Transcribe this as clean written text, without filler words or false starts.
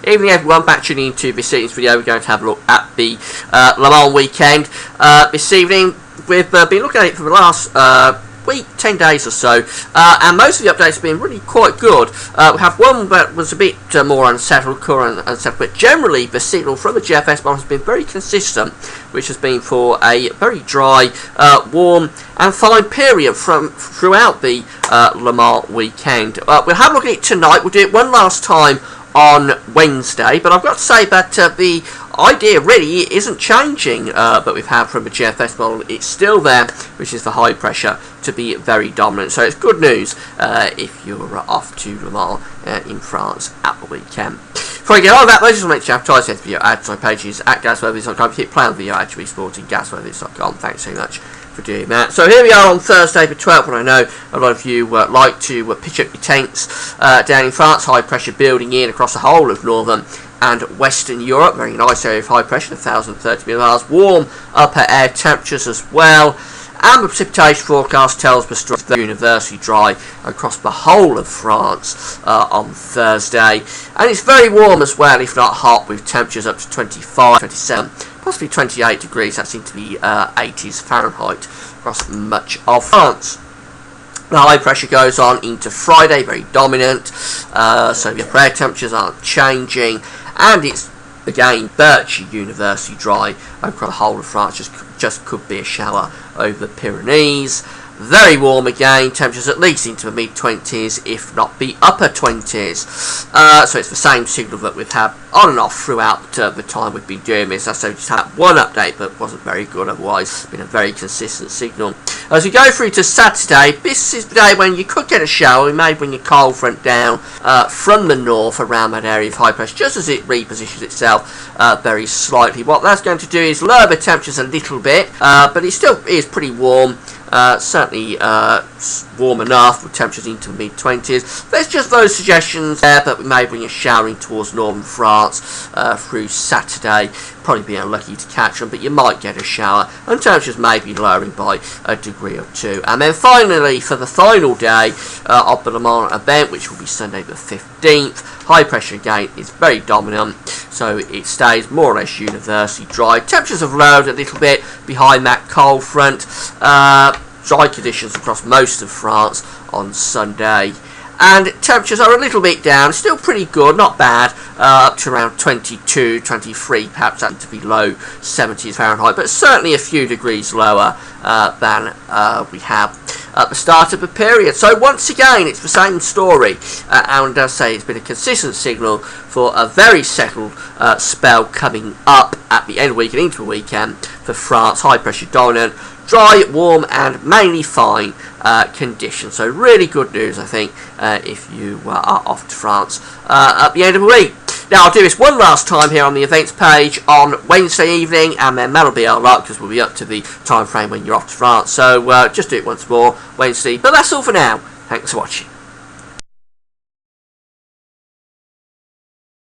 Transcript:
evening everyone, back tuning into this evening's video. We're going to have a look at the Le Mans weekend this evening. We've been looking at it for the last week, 10 days or so, and most of the updates have been really quite good. We have one that was a bit more unsettled, but generally the signal from the GFS model has been very consistent, which has been for a very dry, warm and fine period throughout the Le Mans weekend. We'll have a look at it tonight. We'll do it one last time on Wednesday, but I've got to say that the idea really isn't changing that we've had from the GFS model. It's still there, which is the high pressure to be very dominant. So it's good news if you're off to Le Mans in France at the weekend. Before I get on that, I just want to make sure I've tried to video ads on my pages at GasWeathers.com. Hit play on video at GasWeathers.com. Thanks so much for doing that. So here we are on Thursday the 12th, and I know a lot of you like to pitch up your tents down in France. High pressure building in across the whole of northern and western Europe. Very nice area of high pressure, 1,030 millibars. Warm upper air temperatures as well. And the precipitation forecast tells us universally dry across the whole of France on Thursday. And it's very warm as well, if not hot, with temperatures up to 25, 27, possibly 28 degrees. That seems to be 80s Fahrenheit across much of France. The high pressure goes on into Friday, very dominant, so the upper air temperatures aren't changing, and it's again virtually universally dry across the whole of France. Just could be a shower over the Pyrenees. Very warm again, temperatures at least into the mid-20s, if not the upper 20s. So it's the same signal that we've had on and off throughout the time we've been doing this. So just had one update, but wasn't very good otherwise. It's been a very consistent signal. As we go through to Saturday, this is the day when you could get a shower. We may bring a cold front down from the north around that area of high pressure, just as it repositions itself very slightly. What that's going to do is lower the temperatures a little bit, but it still is pretty warm. Certainly warm enough with temperatures into the mid-20s. There's just those suggestions there, but we may bring a showering towards northern France through Saturday. Probably be unlucky to catch them, but you might get a shower, and temperatures may be lowering by a degree or two. And then finally, for the final day of the Le Mans event, which will be Sunday the 15th, high pressure again is very dominant, so it stays more or less universally dry. Temperatures have lowered a little bit behind that cold front. Dry conditions across most of France on Sunday, and temperatures are a little bit down, still pretty good, not bad, up to around 22, 23, perhaps that to be low 70s Fahrenheit, but certainly a few degrees lower than we have at the start of the period. So once again, it's the same story, and as I say, it's been a consistent signal for a very settled spell coming up at the end of the week and into the weekend for France. High pressure dominant, dry, warm and mainly fine conditions. So really good news, I think, if you are off to France at the end of the week. Now I'll do this one last time here on the events page on Wednesday evening, and then that'll be our luck, because we'll be up to the time frame when you're off to France. So just do it once more Wednesday. But that's all for now. Thanks for watching.